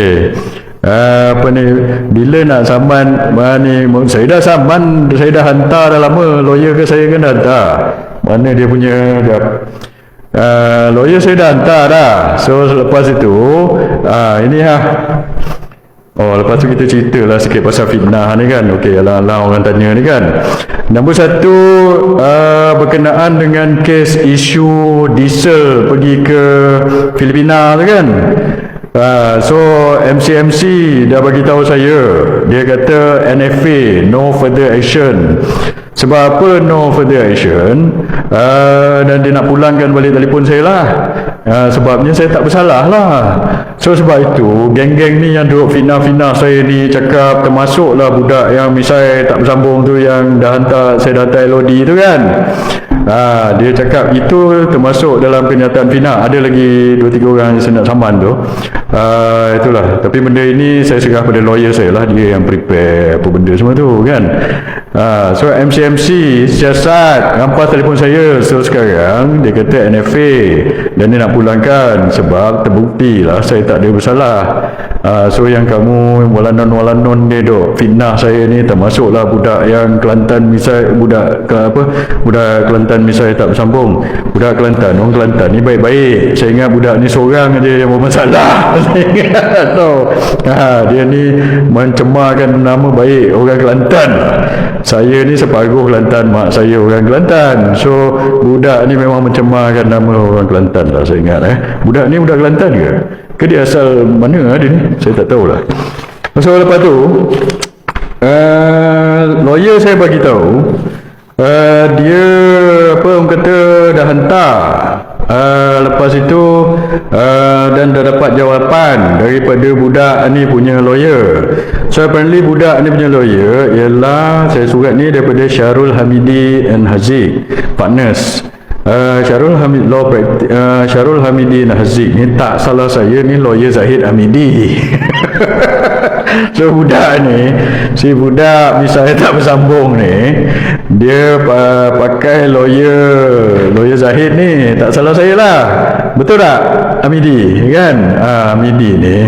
okey. Apa ni, bila nak saman ni, saya dah saman, saya dah hantar dah lama. Lawyer ke saya kan dah hantar. Mana dia punya lawyer saya dah hantar dah. So lepas itu ini lah. Lepas tu kita ceritalah sikit pasal fitnah ni kan. Okey, alang-alang orang tanya ni kan. Nombor satu, berkenaan dengan kes isu diesel pergi ke Filipina tu kan. So MCMC dah bagi tahu saya, dia kata NFA no further action. Sebab apa no further action? Dan dia nak pulangkan balik telefon saya lah. Sebabnya saya tak bersalah lah. So sebab itu geng-geng ni yang duduk fitnah-fitnah saya ni, cakap termasuklah budak yang misal tak bersambung tu, yang dah hantar, saya dah hantar LOD tu kan. Dia cakap itu termasuk dalam kenyataan fitnah. Ada lagi 2-3 orang yang saya nak saman tu. Itulah. Tapi benda ini saya serah pada lawyer saya lah, dia yang prepare apa benda semua tu kan. So MCMC siasat rampas telefon saya. So sekarang dia kata NFA, dan dia nak pulangkan sebab terbukti lah saya tak ada bersalah. So yang kamu walanon dia dok fitnah saya ni, termasuklah budak yang Kelantan misal, budak Kelantan misal tak bersambung. Budak Kelantan, orang Kelantan ni baik-baik. Saya ingat budak ni seorang aja yang bermasalah. Saya ingat tau. Dia ni mencemarkan nama baik orang Kelantan. Saya ni separuh Kelantan, mak saya orang Kelantan. So budak ni memang mencemarkan nama orang Kelantan lah, saya ingat. Budak ni budak Kelantan ke? Ke dia asal mana dia ni? Saya tak tahulah. So lepas tu lawyer saya bagi tahu, dia apa orang kata dah hantar. Lepas itu dan dah dapat jawapan daripada budak ni punya lawyer. So apparently budak ni punya lawyer ialah, saya surat ni daripada Syarul Hamidi and Haziq Partners. Syarul Hamidi and Haziq ni, tak salah saya ni lawyer Zahid Hamidi. So budak ni, si budak misalnya tak bersambung ni, dia pakai lawyer Zahid ni, tak salah saya lah. Betul tak Hamidi kan? Hamidi ni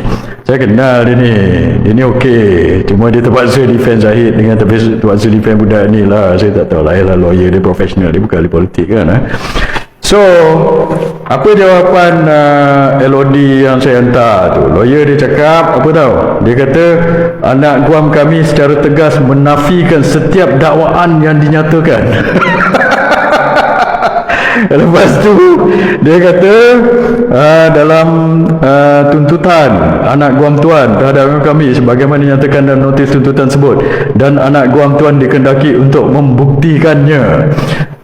saya kenal dia ni okey. Cuma dia terpaksa defend Zahid dengan terpaksa defend budak ni lah. Saya tak tahu lah, lawyer dia profesional, dia bukan ahli politik kan. So apa jawapan LOD yang saya hantar tu? Lawyer dia cakap apa tahu? Dia kata anak guam kami secara tegas menafikan setiap dakwaan yang dinyatakan. Lepas tu dia kata dalam tuntutan anak guam tuan terhadap kami sebagaimana dinyatakan dalam notis tuntutan tersebut, dan anak guam tuan dikehendaki untuk membuktikannya.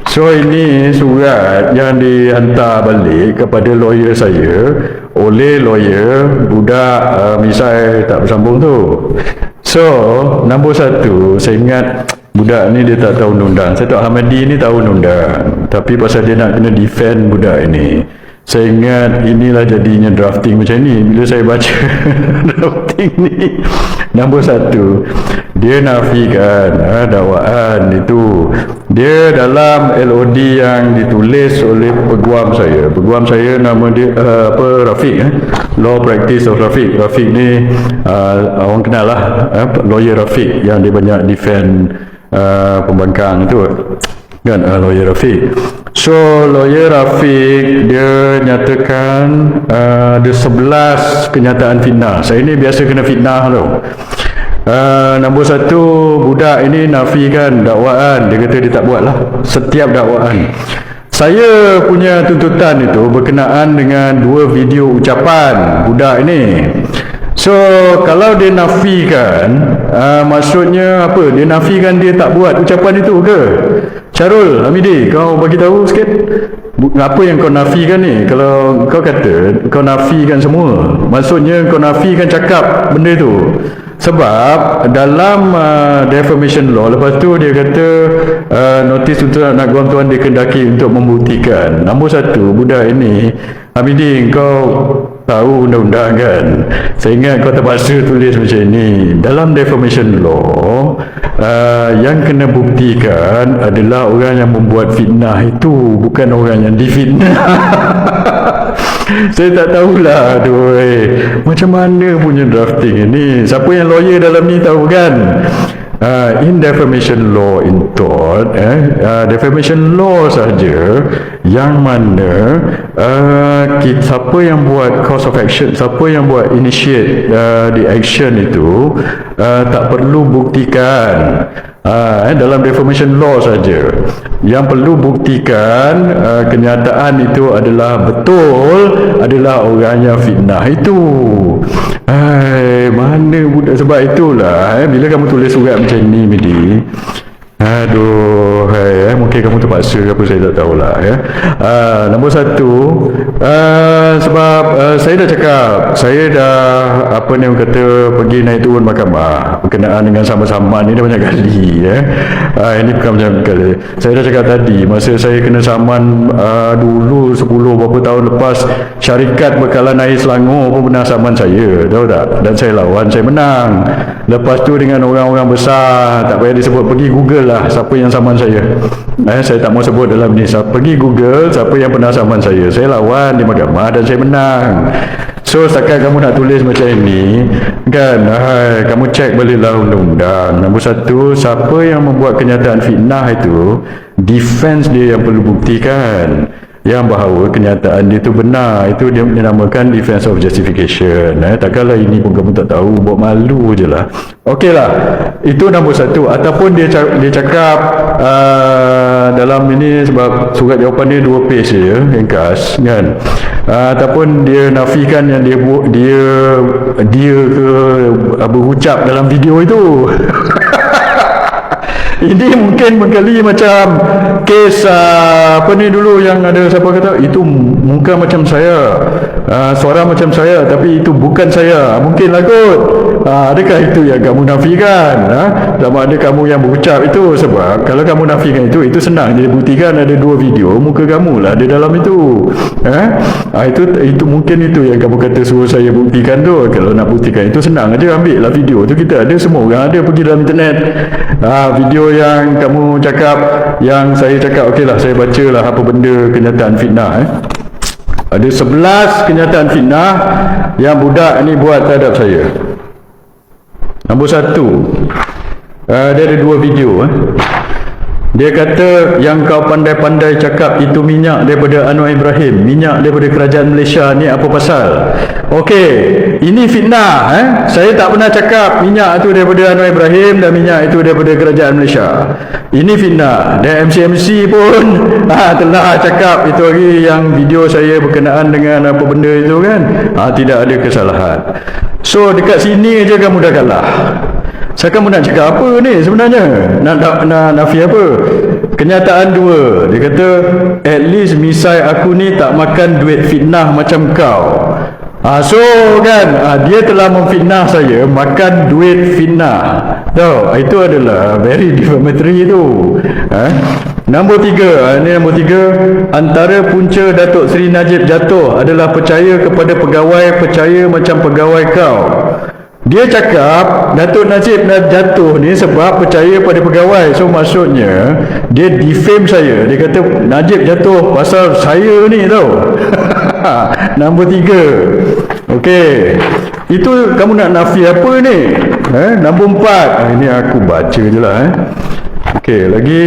So ini surat yang dihantar balik kepada lawyer saya oleh lawyer budak misal tak bersambung tu. So nombor satu, saya ingat budak ni dia tak tahu undang-undang. Saya tahu Hamadi ni tahu undang-undang, tapi pasal dia nak kena defend budak ini, saya ingat inilah jadinya drafting macam ni. Bila saya baca drafting ni, nombor satu, dia nafikan dakwaan itu. Dia dalam LOD yang ditulis oleh peguam saya nama dia Rafiq, Law Practice of Rafiq. Rafiq ni orang kenal lah, lawyer Rafiq yang dia banyak defend pembangkang itu kan, lawyer Rafiq. So lawyer Rafiq dia nyatakan ada 11 kenyataan fitnah. Saya ni biasa kena fitnah tau. Nombor satu, budak ini nafikan dakwaan. Dia kata dia tak buat lah setiap dakwaan. Saya punya tuntutan itu berkenaan dengan 2 video ucapan budak ini. So kalau dia nafikan, maksudnya apa? Dia nafikan dia tak buat ucapan itu ke? Syarul Hamidi, kau bagi tahu sikit apa yang kau nafikan ni. Kalau kau kata kau nafikan semua, maksudnya kau nafikan cakap benda tu. Sebab dalam defamation law, lepas tu dia kata notis tuntutan anak guam tuan dikehendaki untuk membuktikan. Nombor satu, budak ini, Hamidi, kau tahu undang-undang kan? Saya ingat kau terpaksa tulis macam ni. Dalam defamation law, yang kena buktikan adalah orang yang membuat fitnah itu, bukan orang yang difitnah. Saya tak tahulah, aduh, macam mana punya drafting ini. Siapa yang lawyer dalam ni tahu kan? In defamation law in tort, defamation law saja yang mana siapa yang buat cause of action, siapa yang buat initiate the action itu tak perlu buktikan. Dalam defamation law saja yang perlu buktikan kenyataan itu adalah betul, adalah orang yang fitnah itu. Mana budak, sebab itulah bila kamu tulis surat macam ni Midi, aduh, mungkin kamu terpaksa apa, saya tak tahulah ya. Nombor satu, sebab saya dah cakap, saya dah apa ni orang kata pergi naik turun mahkamah berkenaan dengan sama-sama ni dah banyak kali ya. Ini bukan macam kali. Saya dah cakap tadi, masa saya kena saman dulu 10 berapa tahun lepas, syarikat bekalan air Selangor pun pernah saman saya, tahu tak? Dan saya lawan, saya menang. Lepas tu dengan orang-orang besar, tak payah disebut, pergi Google lah siapa yang saman saya. Saya tak mau sebut dalam ni. Pergi Google siapa yang pernah saman saya lawan di mahkamah dan saya menang. So setakat kamu nak tulis macam ini kan, kamu cek baliklah undang-undang. Nombor satu, siapa yang membuat kenyataan fitnah itu, defense dia yang perlu buktikan yang bahawa kenyataan dia tu benar. Itu dia dinamakan defense of justification. Takkanlah ini pun kamu tak tahu, buat malu je lah. Okey lah, itu nombor satu. Ataupun dia cakap dalam ini, sebab surat jawapan dia 2 page je, ringkas kan. Ataupun dia nafikan yang dia ke berucap dalam video itu. Ini mungkin mengkali macam kes apa ni dulu yang ada siapa kata itu muka macam saya, suara macam saya, tapi itu bukan saya. Mungkinlah kot. Adakah itu yang kamu nafikan? Sama ada kamu yang berucap itu. Sebab kalau kamu nafikan itu senang dia buktikan, ada 2 video muka kamu lah ada dalam itu. Itu mungkin itu yang kamu kata suruh saya buktikan tu. Kalau nak buktikan itu senang aja, ambil lah video tu, kita ada, semua orang ada, pergi dalam internet. Video yang kamu cakap, yang saya cakap, okey lah, saya baca lah apa benda kenyataan fitnah. Ada 11 kenyataan fitnah yang budak ni buat terhadap saya. Nombor 1, dia ada 2 video. Dia kata yang kau pandai-pandai cakap itu minyak daripada Anwar Ibrahim, minyak daripada kerajaan Malaysia, ni apa pasal? Okey, ini fitnah. Saya tak pernah cakap minyak itu daripada Anwar Ibrahim dan minyak itu daripada kerajaan Malaysia. Ini fitnah. Dan MCMC pun telah cakap itu hari yang video saya berkenaan dengan apa benda itu kan. Tidak ada kesalahan. So dekat sini aja kamu dah kalah. Saya kamu nak cakap apa ni sebenarnya? Nak nafi apa? Kenyataan 2, dia kata at least misai aku ni tak makan duit fitnah macam kau. So kan, dia telah memfitnah saya makan duit fitnah. Tahu, itu adalah very defamatory tu. Nombor 3, ini nombor 3, antara punca Datuk Seri Najib jatuh adalah percaya kepada pegawai, percaya macam pegawai kau. Dia cakap Datuk Najib jatuh ni sebab percaya pada pegawai. So maksudnya dia defame saya. Dia kata Najib jatuh pasal saya ni tau. Nombor 3. Okey, itu kamu nak nafi apa ni? Nombor 4. Ini aku baca je lah. Okey, lagi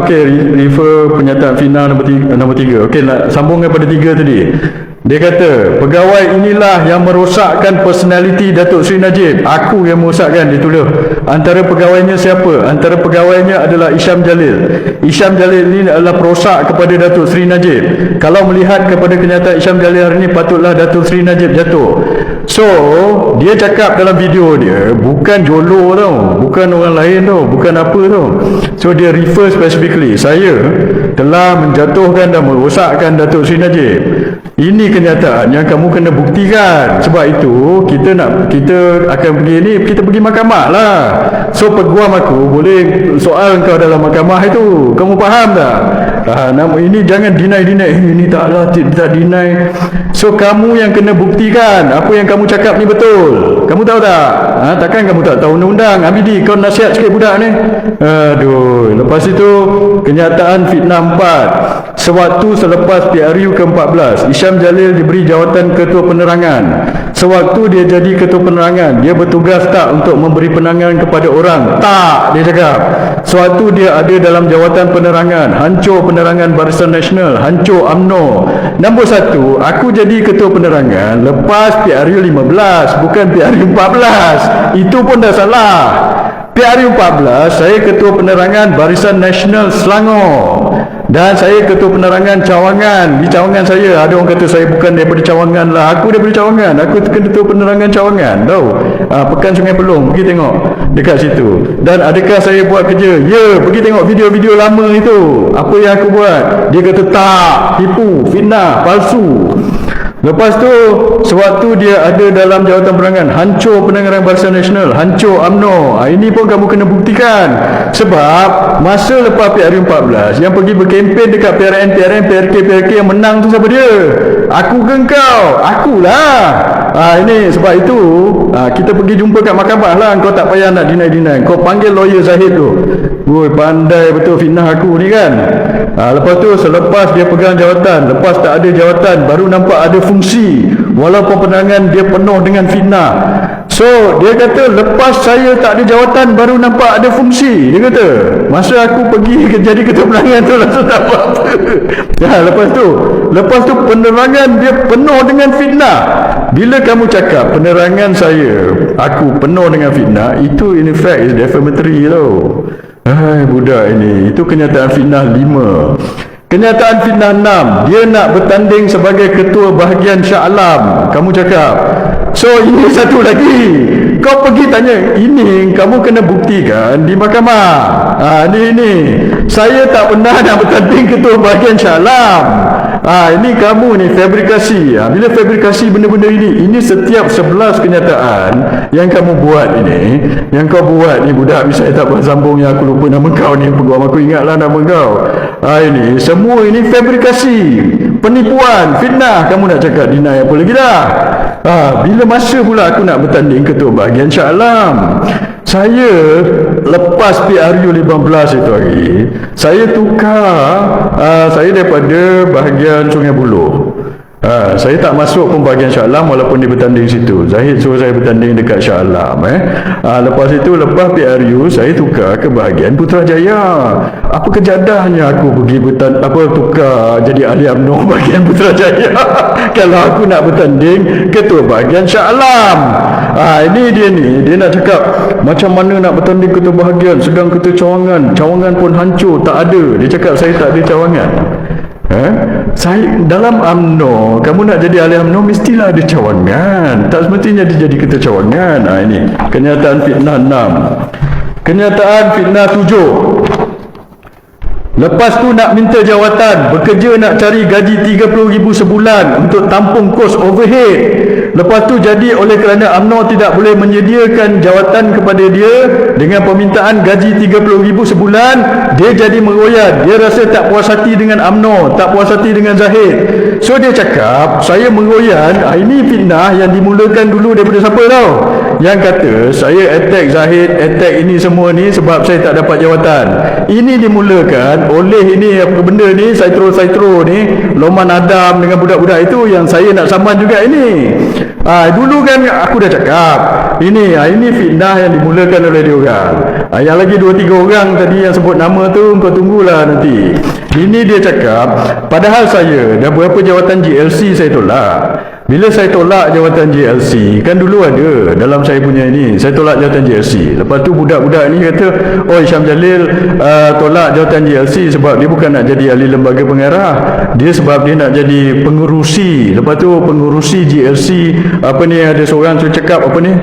okey, refer pernyataan final nombor 3. Okey, nak sambungkan pada 3 tadi. Dia kata pegawai inilah yang merosakkan personality Datuk Seri Najib. Aku yang merosakkan, dia tulis. Antara pegawainya siapa? Antara pegawainya adalah Isham Jalil. Isham Jalil ini adalah perosak kepada Datuk Seri Najib. Kalau melihat kepada kenyataan Isham Jalil hari ini, patutlah Datuk Seri Najib jatuh. So dia cakap dalam video dia, bukan Jolo tau, bukan orang lain tau, bukan apa tau. So dia refer specifically, saya telah menjatuhkan dan merosakkan Datuk Seri Najib. Ini kenyataan yang kamu kena buktikan. Sebab itu kita akan pergi ni, kita pergi mahkamah lah. So peguam aku boleh soal kau dalam mahkamah itu. Kamu faham tak? Nama ini jangan deny. Ini taklah, tak deny. So kamu yang kena buktikan apa yang kamu cakap ni betul. Kamu tahu tak? Takkan kamu tak tahu undang-undang? Abidi, kau nasihat sikit budak ni. Aduh. Lepas itu kenyataan fitnah 4. Sewaktu selepas PRU ke-14, Isham Jalil diberi jawatan Ketua Penerangan. Sewaktu dia jadi Ketua Penerangan, dia bertugas tak untuk memberi penerangan kepada orang? Tak, dia cakap. Sewaktu dia ada dalam jawatan penerangan, hancur penerangan Barisan Nasional, hancur UMNO. Nombor 1, aku jadi Ketua Penerangan lepas PRU 15, bukan PRU 14. Itu pun dah salah. PRU 14, saya Ketua Penerangan Barisan Nasional Selangor. Dan saya Ketua Penerangan Cawangan. Di Cawangan saya, ada orang kata saya bukan daripada Cawangan lah. Aku daripada Cawangan. Aku Ketua Penerangan Cawangan. Tahu? Pekan Sungai Pelong. Pergi tengok dekat situ. Dan adakah saya buat kerja? Ya, pergi tengok video-video lama itu. Apa yang aku buat? Dia kata tak, tipu, fitnah, palsu. Lepas tu, sewaktu dia ada dalam jawatan penerangan, hancur penerangan Barisan Nasional, hancur UMNO. Ini pun kamu kena buktikan. Sebab masa lepas PRU 14, yang pergi berkempen dekat PRN, PRK yang menang tu siapa dia? Aku ke engkau? Akulah. Ini sebab itu kita pergi jumpa kat mahkamah lah. Kau tak payah nak deny. Kau panggil lawyer Zahid tu. Woi, pandai betul fitnah aku ni kan. Lepas tu selepas dia pegang jawatan, lepas tak ada jawatan, baru nampak ada fungsi. Walaupun penerangan dia penuh dengan fitnah. So dia kata lepas saya tak ada jawatan baru nampak ada fungsi. Dia kata masa aku pergi jadi Ketua Penerangan tu langsung tak apa-apa. Lepas tu penerangan dia penuh dengan fitnah. Bila kamu cakap penerangan saya, aku penuh dengan fitnah, itu in fact is defamatory tau. Budak ini. Itu kenyataan fitnah 5. Kenyataan fitnah 6, dia nak bertanding sebagai Ketua Bahagian Shah Alam. Kamu cakap. So ini satu lagi. Kau pergi tanya, ini kamu kena buktikan di mahkamah. Ini saya tak pernah nak bertanding Ketua Bahagian Shah Alam. Ini kamu ni fabrikasi. Bila fabrikasi benda-benda ini setiap 11 kenyataan yang kamu buat ini, yang kau buat ni budak, misalnya tak bersambung yang aku lupa nama kau ni, peguam aku ingatlah nama kau. Ini semua ini fabrikasi, penipuan, fitnah. Kamu nak cakap deny apa lagi dah? Bila masa pula aku nak bertanding Ketua Bahagian Shah Alam? Saya lepas PRU 15 itu hari, saya tukar saya daripada bahagian Sungai Buloh. Saya tak masuk pun bahagian Shah Alam walaupun dia bertanding situ. Zahid suruh saya bertanding dekat Shah Alam. Lepas itu, lepas PRU, saya tukar ke bahagian Putrajaya. Apa kejadahnya aku pergi tukar jadi ahli UMNO bahagian Putrajaya kalau aku nak bertanding Ketua Bahagian Shah Alam. Ini dia ni, dia nak cakap macam mana nak bertanding Ketua Bahagian, sedang Ketua Cawangan pun hancur, tak ada. Dia cakap saya tak ada Cawangan. Saya dalam UMNO, kamu nak jadi ahli UMNO mestilah ada Cawangan. Tak semestinya dia jadi Ketua Cawangan. Ini kenyataan fitnah 6. Kenyataan fitnah 7. Lepas tu nak minta jawatan, bekerja nak cari gaji 30,000 sebulan untuk tampung kos overhead. Lepas tu jadi oleh kerana UMNO tidak boleh menyediakan jawatan kepada dia dengan permintaan gaji 30,000 sebulan, dia jadi meroyan. Dia rasa tak puas hati dengan UMNO, tak puas hati dengan Zahid. So dia cakap, saya meroyan. Ini fitnah yang dimulakan dulu daripada siapa tau? Yang kata saya attack Zahid, attack ini semua ni sebab saya tak dapat jawatan. Ini dimulakan oleh ini apa benda ni, Saitro ni, Loman Adam dengan budak-budak itu yang saya nak saman juga ini. Dulu kan aku dah cakap ini fitnah yang dimulakan oleh dia orang. Yang lagi 2-3 orang tadi yang sebut nama tu, kau tunggulah nanti. Ini dia cakap, padahal saya dah berapa jawatan GLC saya tolak. Bila saya tolak jawatan JLC, kan dulu ada dalam saya punya ini, saya tolak jawatan JLC. Lepas tu budak-budak ni kata, oh Isham Jalil tolak jawatan JLC sebab dia bukan nak jadi ahli lembaga pengarah, dia sebab dia nak jadi pengurusi. Lepas tu pengurusi JLC, apa ni, ada seorang tu cakap apa ni,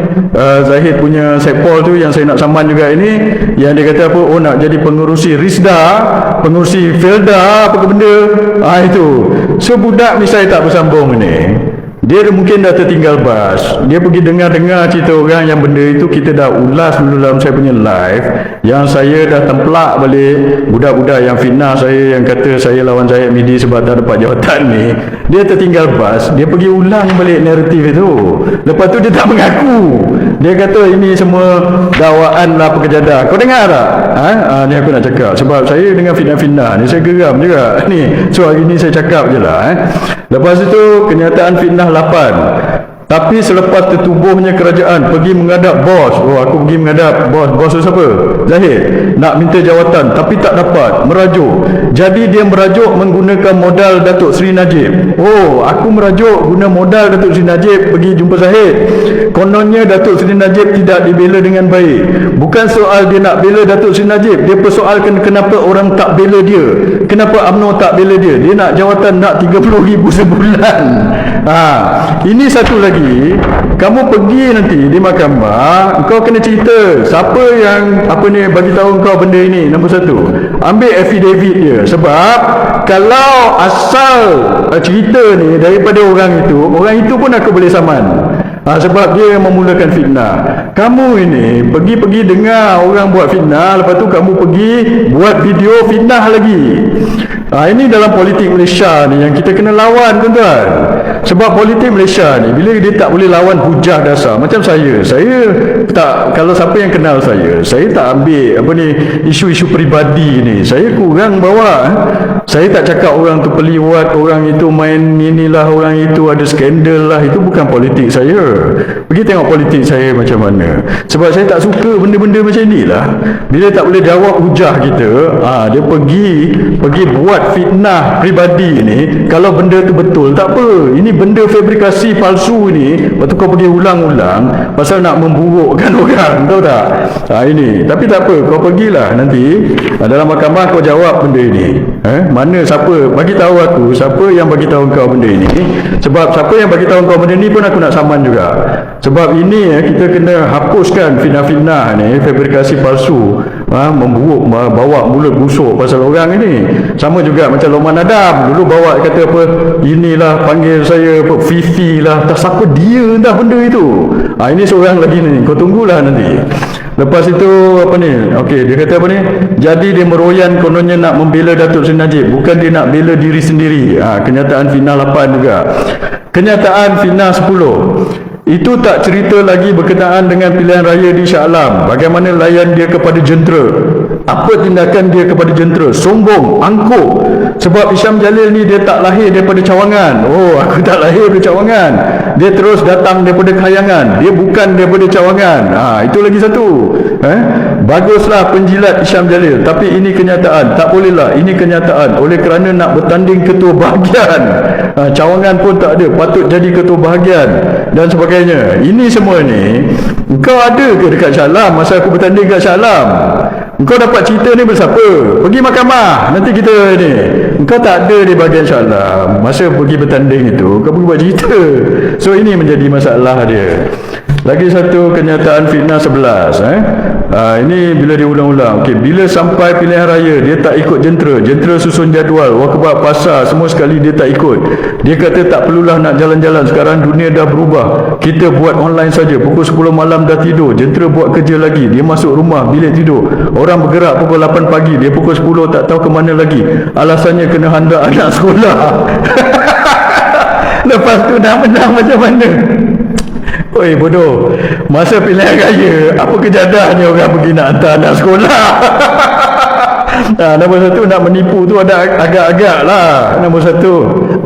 Zahid punya Sepol tu yang saya nak saman juga ini, yang dia kata apa, oh nak jadi pengurusi Risda, pengurusi Felda, apa ke benda. Itu. So budak ni saya tak bersambung ni. Dia mungkin dah tertinggal bas. Dia pergi dengar-dengar cerita orang yang benda itu kita dah ulas dulu dalam saya punya live, yang saya dah templak balik budak-budak yang fitnah saya, yang kata saya lawan Zahid Midi sebab tak dapat jawatan ni. Dia tertinggal bas, dia pergi ulang balik naratif itu. Lepas tu dia tak mengaku. Dia kata ini semua dakwaan lah pekerjadah. Kau dengar tak? Ni aku nak cakap. Sebab saya dengan fitnah-fitnah ni saya geram juga. Ni, so hari ni saya cakap je lah. Lepas itu kenyataan fitnah 8. Tapi selepas tertubuhnya kerajaan pergi menghadap bos. Aku pergi menghadap bos. Bos tu siapa? Zahid. Nak minta jawatan tapi tak dapat. Merajuk. Jadi dia merajuk menggunakan modal Datuk Seri Najib. Aku merajuk guna modal Datuk Seri Najib pergi jumpa Zahid. Kononnya Datuk Seri Najib tidak dibela dengan baik. Bukan soal dia nak bela Datuk Seri Najib, dia persoalkan kenapa orang tak bela dia. Kenapa UMNO tak bela dia? Dia nak jawatan, nak 30,000 sebulan. Ini satu lagi. Kamu pergi nanti di mahkamah, kau kena cerita siapa yang bagi tahu kau benda ini. Nombor 1, ambil affidavit dia. Sebab kalau asal cerita ni daripada orang itu pun aku boleh saman. Sebab dia yang memulakan fitnah. Kamu ini pergi dengar orang buat fitnah, lepas tu kamu pergi buat video fitnah lagi. Ini dalam politik Malaysia ni yang kita kena lawan, tuan-tuan. Sebab politik Malaysia ni bila dia tak boleh lawan hujah dasar. Macam saya tak, kalau siapa yang kenal saya tak ambil isu-isu peribadi ni. Saya kurang bawa. Saya tak cakap orang tu peliwat, orang itu main inilah, orang itu ada skandal lah. Itu bukan politik saya. Pergi tengok politik saya macam mana. Sebab saya tak suka benda-benda macam inilah. Bila tak boleh jawab hujah kita, dia pergi buat fitnah peribadi ni. Kalau benda tu betul, tak apa. Ini benda fabrikasi palsu ni. Lepas tu kau pergi ulang-ulang pasal nak memburukkan orang, tahu tak? Ini. Tapi tak apa, kau pergilah nanti dalam mahkamah kau jawab benda ini. Mana siapa bagi tahu aku, siapa yang bagi tahu kau benda ini? Sebab siapa yang bagi tahu kau benda ni pun aku nak saman juga. Sebab ini kita kena hapuskan fitnah-fitnah ni, fabrikasi palsu, memburuk, bawa mulut busuk pasal orang ini. Sama juga macam Lokman Adam dulu bawa kata inilah panggil saya Fifi lah, tak siapa dia entah benda itu. Ini seorang lagi ni, kau tunggulah nanti. Lepas itu okey, dia kata jadi dia meroyan kononnya nak membela Datuk Seri Najib, bukan dia nak bela diri sendiri. Kenyataan fitnah 8 juga. Kenyataan fitnah 10. Itu tak cerita lagi berkenaan dengan pilihan raya di Shah Alam. Bagaimana layan dia kepada jentera. Apa tindakan dia kepada jentera? Sombong, angkuh. Sebab Hisham Jalil ni dia tak lahir daripada Cawangan. Aku tak lahir daripada Cawangan. Dia terus datang daripada Khayangan. Dia bukan daripada Cawangan. Itu lagi satu. Baguslah penjilat Hisham Jalil, tapi ini kenyataan. Tak bolehlah, ini kenyataan. Oleh kerana nak bertanding ketua bahagian. Cawangan pun tak ada, patut jadi ketua bahagian dan sebagainya. Ini semua ni engkau ada ke dekat Shah Alam masa aku bertanding kat Shah Alam? Engkau dapat cerita ni bersiapa? Pergi mahkamah nanti kita ni. Engkau tak ada di bahagian Shah Alam masa pergi bertanding itu, kau pergi buat cerita. So ini menjadi masalah dia. Lagi satu kenyataan fitnah 11. Ini bila diulang-ulang. Okey, bila sampai pilihan raya dia tak ikut jentera. Jentera susun jadual, wakabat pasar semua sekali dia tak ikut. Dia kata tak perlulah nak jalan-jalan, sekarang dunia dah berubah. Kita buat online saja. Pukul 10 malam dah tidur. Jentera buat kerja lagi. Dia masuk rumah bilik tidur. Orang bergerak pukul 8 pagi. Dia pukul 10 tak tahu ke mana lagi. Alasannya kena hantar anak sekolah. Lepas tu nak menang macam mana? Oi bodoh. Masa pilihan raya, apa kejadahnya orang pergi nak hantar anak sekolah? Nombor 1 nak menipu tu ada agak-agak lah. Nombor 1.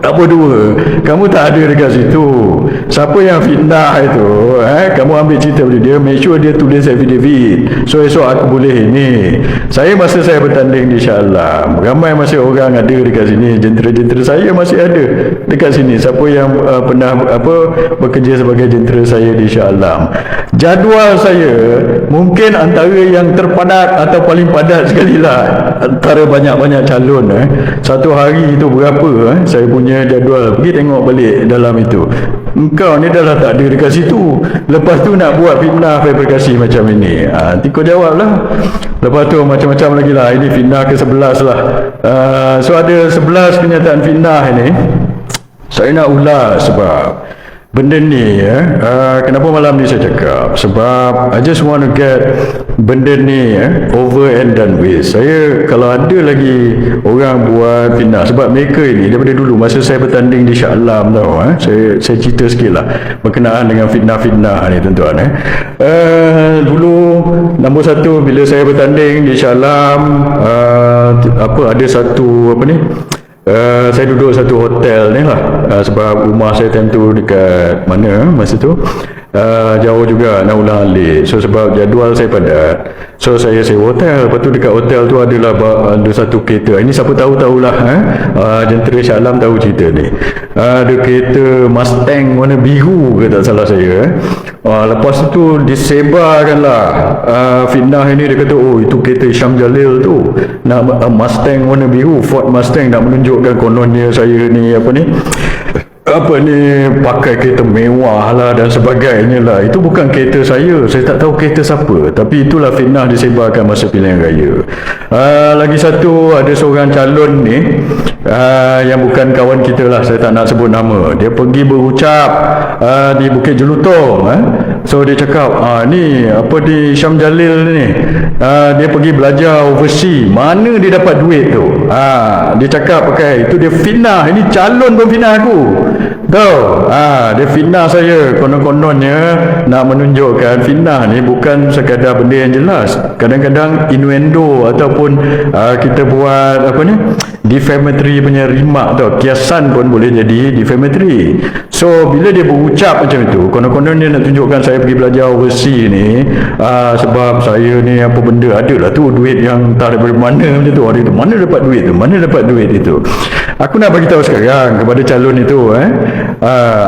Nombor 2, kamu tak ada dekat situ. Siapa yang fitnah itu, kamu ambil cerita dia, make sure dia tulis affidavit. So esok aku boleh ini. Saya masa saya bertanding di Shah Alam, ramai masih orang ada dekat sini. Jentera-jentera saya masih ada dekat sini. Siapa yang pernah bekerja sebagai jentera saya di Shah Alam. Jadual saya mungkin antara yang terpadat atau paling padat sekali lah antara banyak-banyak calon. Satu hari itu berapa saya punya jadual. Pergi tengok balik dalam itu. Engkau ni dah tak ada dekat situ. Lepas tu nak buat fitnah fabrikasi macam ini. Nanti kau jawab lah. Lepas tu macam-macam lagi lah. Ini fitnah ke-11 lah. So ada 11 kenyataan fitnah ini. Saya nak ulas sebab benda ni kenapa malam ni saya cakap, sebab I just want to get benda ni over and done with. Saya kalau ada lagi orang buat fitnah, sebab mereka ini daripada dulu masa saya bertanding di Shah Alam tau, saya cerita sikit lah berkenaan dengan fitnah-fitnah ni tuan-tuan. Dulu nombor satu bila saya bertanding di Shah Alam, ada satu saya duduk satu hotel ni lah, sebab rumah saya time tu dekat mana masa tu, jauh juga nak ulang alik. So sebab jadual saya padat, so saya sewa hotel. Lepas tu dekat hotel tu ada satu kereta, ini siapa tahulah jentera Shah Alam tahu cerita ni. Ada kereta Mustang warna biru ke tak salah saya. Lepas tu disebarkanlah fitnah ini. Dia kata itu kereta Syam Jalil tu nak Mustang warna biru, Ford Mustang, nak menunjukkan kononnya saya ni pakai kereta mewah lah dan sebagainya lah. Itu bukan kereta saya tak tahu kereta siapa, tapi itulah fitnah disebarkan masa pilihan raya. Lagi satu, ada seorang calon ni yang bukan kawan kita lah, saya tak nak sebut nama. Dia pergi berucap di Bukit Jelutong. So dia cakap ni di Syam Jalil ni, dia pergi belajar overseas, mana dia dapat duit tu. Dia cakap pakai itu, dia fitnah. Ini calon pun fitnah aku tahu. Dia fitnah saya, konon-kononnya nak menunjukkan fitnah ni bukan sekadar benda yang jelas. Kadang-kadang innuendo ataupun kita buat defamatory punya remark tau, kiasan pun boleh jadi defamatory. So bila dia berucap macam itu, konon-konon dia nak tunjukkan saya pergi belajar overseas ni sebab saya ni apa benda, adalah tu duit yang tak daripada mana macam tu. Hari tu mana dapat duit itu. Aku nak bagi tahu sekarang kepada calon itu,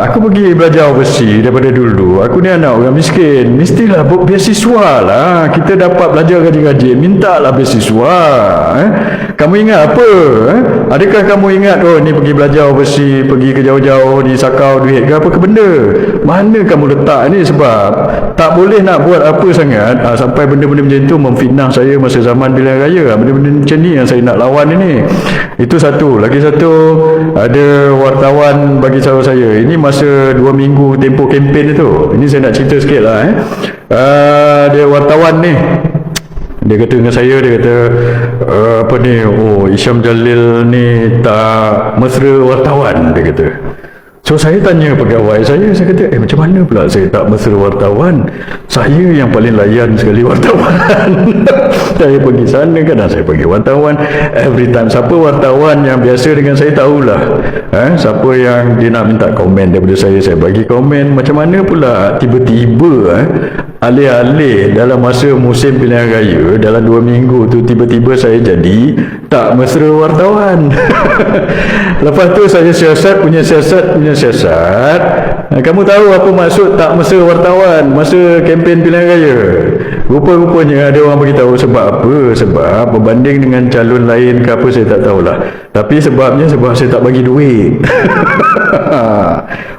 aku pergi belajar overseas daripada dulu. Aku ni anak orang miskin, mestilah beasiswa lah. Kita dapat belajar gaji-gaji, mintalah beasiswa. Kamu ingat apa? Adakah kamu ingat ni pergi belajar overseas, pergi ke jauh-jauh, disakau duit ke apa ke benda? Mana kamu letak ni? Sebab tak boleh nak buat apa sangat sampai benda-benda macam itu memfitnah saya masa zaman pilihan raya. Benda-benda macam ni yang saya nak lawan ini. Itu satu. Lagi satu, ada wartawan bagi tahu saya, ini masa 2 minggu tempoh kempen itu. Ini saya nak cerita sikit lah. Dia wartawan ni, dia kata dengan saya, dia kata Syam Jalil ni tak mesra wartawan, dia kata. So saya tanya pegawai saya kata macam mana pula saya tak mesra wartawan? Saya yang paling layan sekali wartawan. Saya pergi sana, kadang saya pergi wartawan. Every time siapa wartawan yang biasa dengan saya tahulah. Siapa yang dia nak minta komen daripada saya bagi komen. Macam mana pula tiba-tiba alih-alih dalam masa musim pilihan raya, dalam 2 minggu tu tiba-tiba saya jadi tak mesra wartawan. Lepas tu saya siasat. Kamu tahu apa maksud tak mesra wartawan masa kempen pilihan raya? Rupa-rupanya ada orang beritahu sebab apa? Sebab berbanding dengan calon lain ke apa saya tak tahulah. Tapi sebabnya sebab saya tak bagi duit.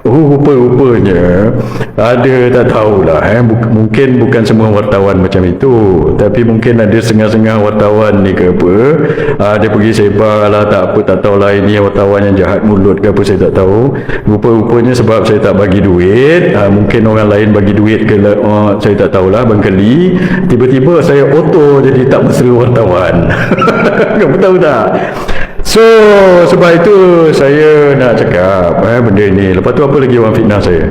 Rupa-rupanya ada, tak tahulah. Mungkin bukan semua wartawan macam itu, tapi mungkin ada setengah-setengah wartawan ni ke apa, dia pergi sebar lah, tak tahulah ini wartawan yang jahat mulut ke apa, saya tak tahu. Rupa-rupanya sebab saya tak bagi duit, mungkin orang lain bagi duit ke saya tak tahulah, barangkali tiba-tiba saya auto jadi tak mesra wartawan. Kamu tahu tak? So sebab itu saya nak cakap benda ni. Lepas tu apa lagi orang fitnah saya?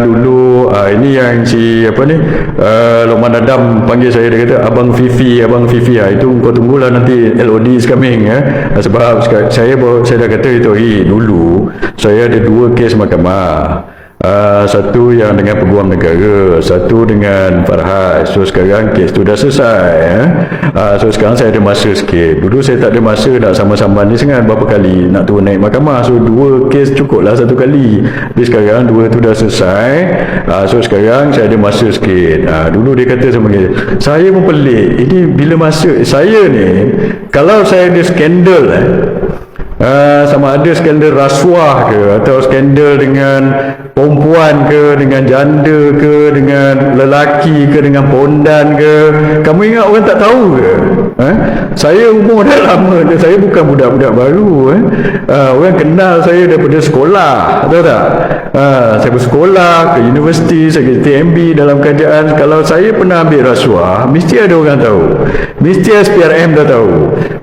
Dulu ini yang si Lokman Adam panggil saya, dia kata Abang Fifi. Itu kau tunggulah nanti LOD is coming. Sebab saya dah kata itu dulu saya ada 2 kes mahkamah. Satu yang dengan Peguam Negara, satu dengan Farhad. So sekarang kes tu dah selesai. So sekarang saya ada masa sikit. Dulu saya tak ada masa nak sama-sama ni sangat, berapa kali nak turun naik mahkamah. So 2 kes cukup lah 1 kali. Tapi sekarang 2 tu dah selesai. So sekarang saya ada masa sikit. Dulu dia kata sama saya pun pelik, ini bila masa saya ni, kalau saya ada skandal sama ada skandal rasuah ke, atau skandal dengan perempuan ke, dengan janda ke, dengan lelaki ke, dengan pondan ke. Kamu ingat orang tak tahu ke? Saya umur dah lama, saya bukan budak-budak baru. Orang kenal saya daripada sekolah, tahu tak? Saya bersekolah ke universiti, saya ke TMB. Dalam kerajaan, kalau saya pernah ambil rasuah, mesti ada orang tahu, mesti SPRM dah tahu,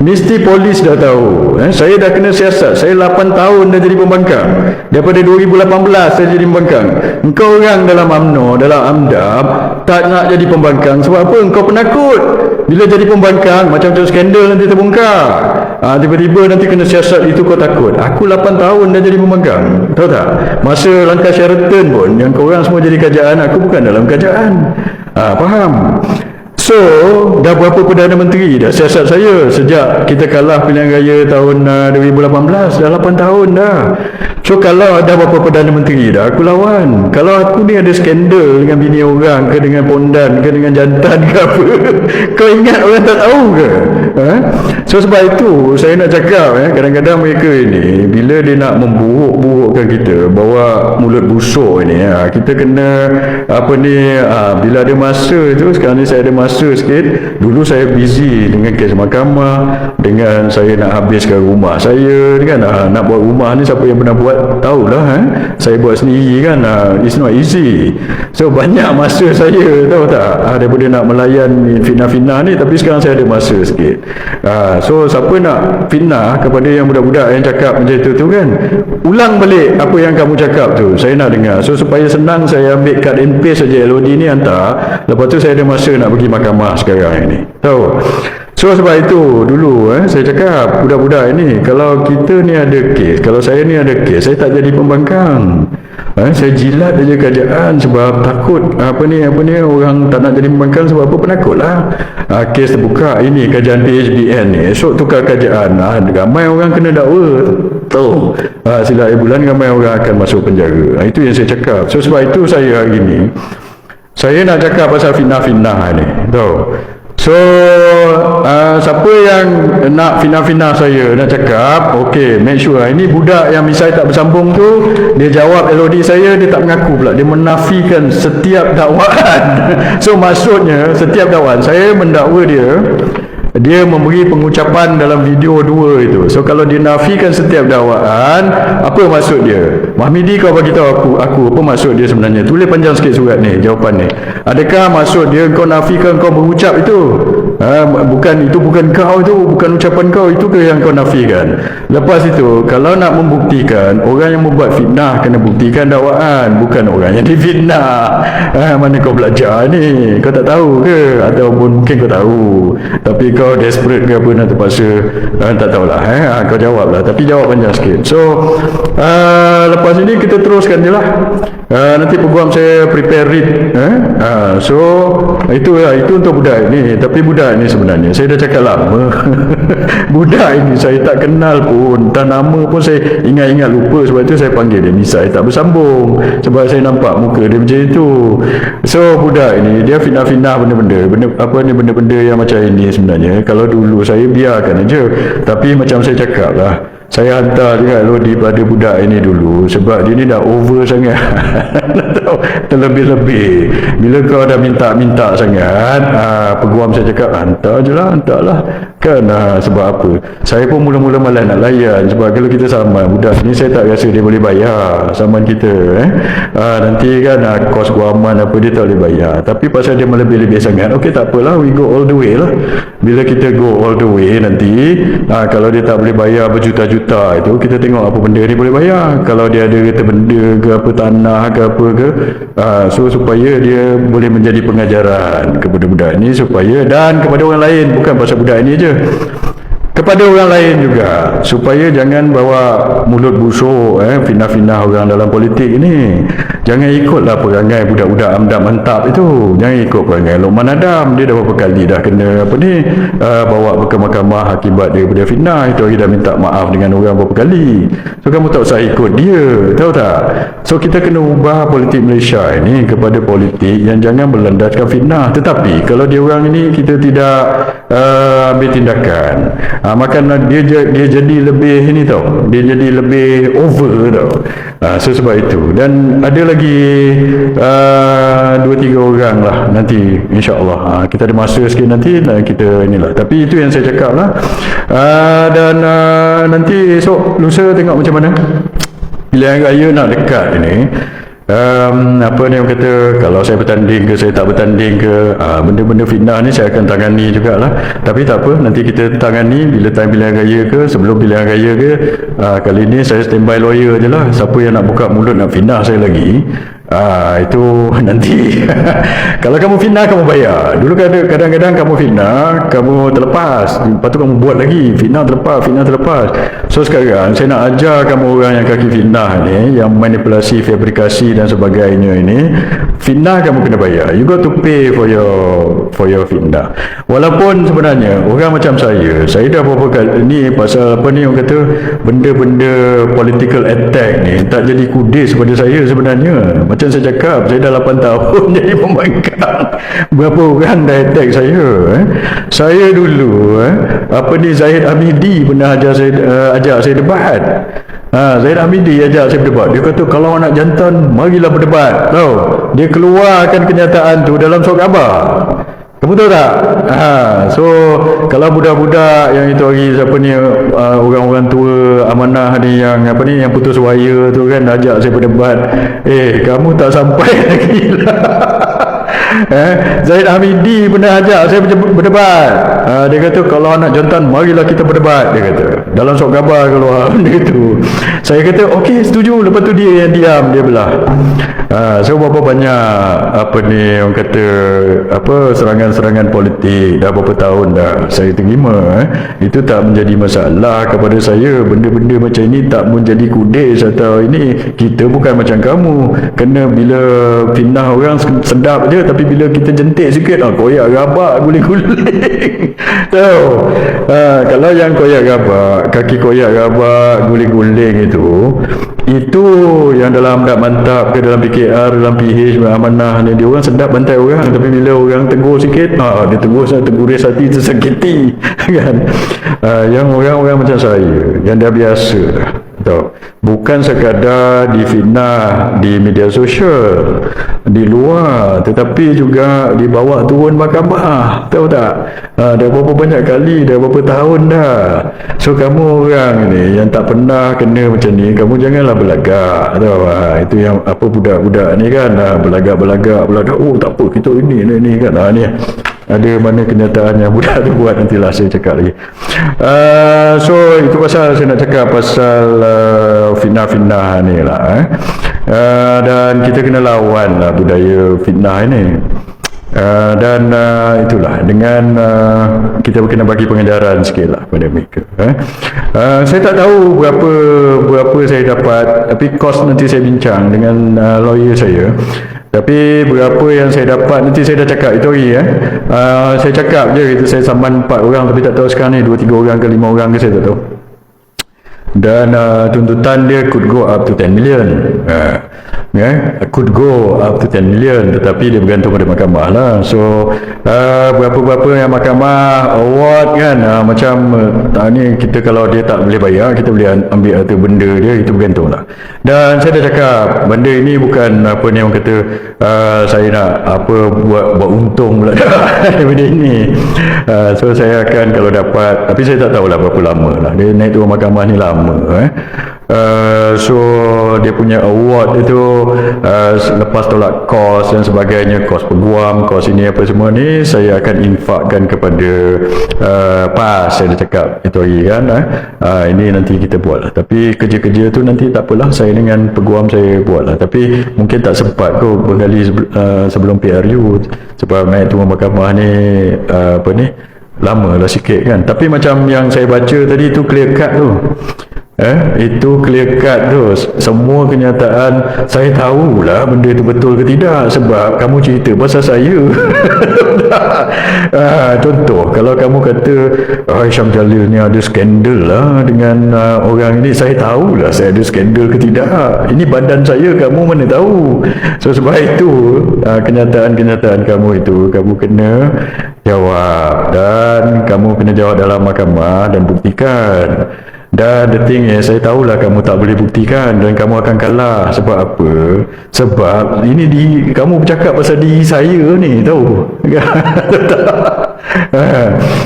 mesti polis dah tahu. Saya dah kena siasat, saya 8 tahun dah jadi pembangkang. Daripada 2018 saya jadi pembangkang. Engkau orang dalam UMNO, dalam AMDAP tak nak jadi pembangkang sebab apa? Engkau penakut. Bila jadi pembangkang, macam-macam skandal nanti terbongkar. Tiba-tiba nanti kena siasat, itu kau takut. Aku 8 tahun dah jadi pembangkang, tahu tak? Masa langkah Sheraton pun, yang korang semua jadi kerajaan, aku bukan dalam kerajaan. Faham? So, dah berapa Perdana Menteri dah siasat saya sejak kita kalah pilihan raya tahun 2018, dah 8 tahun dah. So, kalau ada berapa Perdana Menteri dah, aku lawan. Kalau aku ni ada skandal dengan bini orang ke, dengan pondan ke, dengan jantan ke apa, kau ingat orang tak tahu ke? So, sebab itu saya nak cakap, kadang-kadang mereka ini, bila dia nak memburuk-burukkan kita, bawa mulut busuk ini, kita kena bila ada masa tu, sekarang ni saya ada masa sikit. Dulu saya busy dengan kes mahkamah, dengan saya nak habiskan rumah saya kan. Nak buat rumah ni, siapa yang pernah buat tahulah. Saya buat sendiri kan. It's not easy. So banyak masa saya, tahu tak, daripada nak melayan fitnah-fitnah ni. Tapi sekarang saya ada masa sikit. So siapa nak fitnah kepada yang budak-budak yang cakap macam tu kan, ulang balik apa yang kamu cakap tu, saya nak dengar. So supaya senang, saya ambil cut and paste saja LOD ni, hantar. Lepas tu saya ada masa nak pergi mahkamah sekarang ini, tahu. So sebab itu dulu saya cakap, budak-budak ini, kalau kita ni ada kes, kalau saya ni ada kes, saya tak jadi pembangkang. Saya jilat aja kerajaan sebab takut orang tak nak jadi pembangkang sebab apa? Penakut lah. Kes terbuka ini, kerajaan PHBN ni, esok tukar kerajaan, ramai orang kena dakwa, tahu. Sila bulan ramai orang akan masuk penjara. Itu yang saya cakap. So sebab itu saya hari ni, saya nak cakap pasal fitnah-fitnah ni, tahu. So siapa yang nak fitnah-fitnah saya, nak cakap, okay, make sure ini budak yang misalnya tak bersambung tu, dia jawab LOD saya, dia tak mengaku pula, dia menafikan setiap dakwaan. So maksudnya setiap dakwaan saya mendakwa dia memberi pengucapan dalam video 2 itu. So kalau dia nafikan setiap dakwaan, apa maksud dia? Mahmidi, kau bagi tahu aku apa maksud dia sebenarnya? Tulis panjang sikit surat ni, jawapan ni. Adakah maksud dia kau nafikan kau berucap itu? Bukan kau, itu bukan ucapan kau, itu ke yang kau nafikan? Lepas itu, kalau nak membuktikan, orang yang membuat fitnah kena buktikan dakwaan, bukan orang yang difitnah. Mana kau belajar ni? Kau tak tahu ke? Ataupun mungkin kau tahu, tapi kau desperate ke apa, nak terpaksa, tak tahulah. Kau jawab lah, tapi jawab panjang sikit. So lepas ini kita teruskan je lah. Nanti peguam saya prepare read. So itu untuk budak ini. Tapi budak ini sebenarnya saya dah cakap lama. Budak ini saya tak kenal pun, entah nama pun saya ingat-ingat lupa. Sebab itu saya panggil dia Nisa. Saya tak bersambung sebab saya nampak muka dia macam itu. So budak ini dia fitnah-fitnah benda-benda yang macam ini. Sebenarnya kalau dulu saya biarkan aja, tapi macam saya cakap lah, saya hantar juga LOD pada budak ini dulu sebab dia ni dah over sangat. Terlebih-lebih bila kau dah minta sangat, peguam saya cakap hantarlah kan. Sebab apa, saya pun mula-mula malas nak layan sebab kalau kita saman budak ni, saya tak rasa dia boleh bayar saman kita. Nanti kan kos guaman apa dia tak boleh bayar, tapi pasal dia melebih-lebih sangat, okey tak apalah, we go all the way lah. Bila kita go all the way nanti, kalau dia tak boleh bayar berjuta-juta itu, kita tengok apa benda dia boleh bayar. Kalau dia ada kata benda ke apa, tanah ke apa ke, so supaya dia boleh menjadi pengajaran kepada budak ni, supaya dan kepada orang lain, bukan pasal budak ni je, kepada orang lain juga, supaya jangan bawa mulut busuk, fitnah-fitnah orang dalam politik ini. Jangan ikutlah perangai budak-budak AMDAP mantap itu. Jangan ikut perangai Lokman Adam. Dia dah berapa kali dah kena bawa ke mahkamah akibat daripada fitnah. Itu hari dah minta maaf dengan orang berapa kali. So kamu tak usah ikut dia, tahu tak? So kita kena ubah politik Malaysia ini kepada politik yang jangan berlandaskan fitnah. Tetapi kalau dia orang ini kita tidak ambil tindakan, Makan dia jadi lebih ini tau, dia jadi lebih over tau. So sebab itu. Dan ada lagi 2-3 orang lah nanti insya-Allah. Kita ada masa sikit nanti kita inilah. Tapi itu yang saya cakap lah. Dan nanti esok lusa tengok macam mana pilihan raya nak dekat ini. Apa ni orang kata, kalau saya bertanding ke saya tak bertanding ke, benda-benda fitnah ni saya akan tangani jugalah. Tapi tak apa, nanti kita tangani bila time pilihan raya ke, sebelum pilihan raya ke. Kali ni saya standby lawyer je lah. Siapa yang nak buka mulut nak fitnah saya lagi, itu nanti. Kalau kamu fitnah kamu bayar. Dulu kadang-kadang kamu fitnah kamu terlepas, lepas tu kamu buat lagi, fitnah terlepas. So sekarang saya nak ajar kamu orang yang kaki fitnah ni, yang manipulasi, fabrikasi dan sebagainya ini, fitnah kamu kena bayar. You got to pay for your fitnah. Walaupun sebenarnya orang macam saya dah berapa kali ni pasal apa ni orang kata, benda-benda political attack ni tak jadi kudis pada saya sebenarnya. Macam saya cakap, saya dah 8 tahun jadi pembangkang. Berapa orang dah attack saya. Saya dulu apa ni, Zahid Hamidi pernah ajak saya debat. Zahid Hamidi ajak saya berdebat. Dia kata kalau anak jantan marilah berdebat. Tahu? Dia keluarkan kenyataan tu dalam surat khabar. Kamu tahu tak? So kalau budak-budak yang itu hari siapa ni, orang-orang tua amanah ni, yang apa ni, yang putus waya tu kan, ajak saya berdebat. Kamu tak sampai lagi lah. Zahid Hamidi pernah ajak saya berdebat. Dia kata kalau anak jantan marilah kita berdebat, dia kata dalam surat khabar keluar benda tu. Saya kata okey, setuju. Lepas tu dia yang diam, dia belah. So berapa banyak apa ni orang kata, apa, serangan-serangan politik dah berapa tahun dah saya terima. Itu tak menjadi masalah kepada saya. Benda-benda macam ini tak menjadi kudis atau ini. Kita bukan macam kamu, kena bila fitnah orang sedap je, tapi bila kita jentik sikit, koyak rabak, guling-guling. Tahu? Kalau yang koyak rabak, kaki koyak rabak, guling-guling itu yang dalam dak mantap ke, dalam PKR, dalam PH, amanah ni, dia orang sedap bantai orang. Tapi bila orang tegur sikit, dia teguris hati, tersakiti. Kan? Yang orang-orang macam saya, yang dah biasa tahu, bukan sekadar difitnah di media sosial, di luar, tetapi juga dibawa turun mahkamah. Tahu tak? Dah berapa banyak kali, dah berapa tahun dah. So kamu orang ni yang tak pernah kena macam ni, kamu janganlah belagak. Tahu? Itu yang apa, budak-budak ni kan, belagak. Oh tak apa, kita ini kan. Ni ada mana kenyataan yang budak tu buat, nantilah saya cakap lagi. So itu pasal saya nak cakap pasal fitnah-fitnah ni lah. Dan kita kena lawan lah budaya fitnah ini. Dan itulah dengan kita kena bagi pengejaran sikit lah pada mereka. Saya tak tahu berapa saya dapat, tapi kos nanti saya bincang dengan lawyer saya. Tapi berapa yang saya dapat nanti saya dah cakap itu hari. Saya cakap je, itu saya saman 4 orang, tapi tak tahu sekarang ni 2-3 orang ke 5 orang ke, saya tak tahu. Dan tuntutan dia could go up to 10 million. Could go up to 10 million, tetapi dia bergantung pada mahkamah lah. So berapa-berapa yang mahkamah award kan, macam ni kita kalau dia tak boleh bayar, kita boleh ambil harta benda dia, itu bergantung lah. Dan saya dah cakap, benda ini bukan apa ni orang kata, saya nak apa buat untung pula benda ini. So saya akan kalau dapat, tapi saya tak tahulah berapa lama lah dia naik turun mahkamah ni, lama. So dia punya award itu lepas tolak kos dan sebagainya, kos peguam, kos ini apa semua ni, saya akan infakkan kepada PAS. Saya dah cakap itu hari kan. Ini nanti kita buat lah. Tapi kerja-kerja tu nanti tak apalah, saya dengan peguam saya buat lah. Tapi mungkin tak sempat kot berkali sebelum PRU, sebab naik turun mahkamah ni apa ni, lama lah sikit kan. Tapi macam yang saya baca tadi tu clear cut tu. Itu clear cut tu, semua kenyataan. Saya tahulah benda itu betul ke tidak, sebab kamu cerita pasal saya. Contoh, kalau kamu kata Syam Jalil ni ada skandal lah dengan orang ini, saya tahulah saya ada skandal ke tidak. Ini badan saya, kamu mana tahu. So sebab itu kenyataan-kenyataan kamu itu, kamu kena Jawab, dan kamu kena jawab dalam mahkamah dan buktikan. Dan the thing is, saya tahulah kamu tak boleh buktikan dan kamu akan kalah. Sebab apa? Sebab ini kamu bercakap pasal diri saya ni, tahu?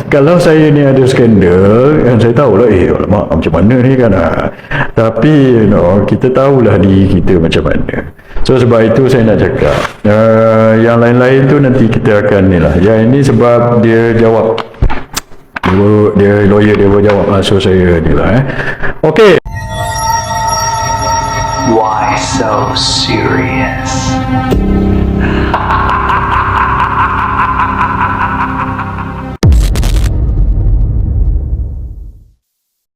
Kalau saya ni ada skandal, kan saya tahulah, alamak, macam mana ni kan. Tapi kita tahulah diri kita macam mana. So sebab itu saya nak cakap, yang lain-lain tu nanti kita akan ni lah. Yang ini sebab dia jawab, dia lawyer dia jawab, so saya ni lah. Okay. Why so serious?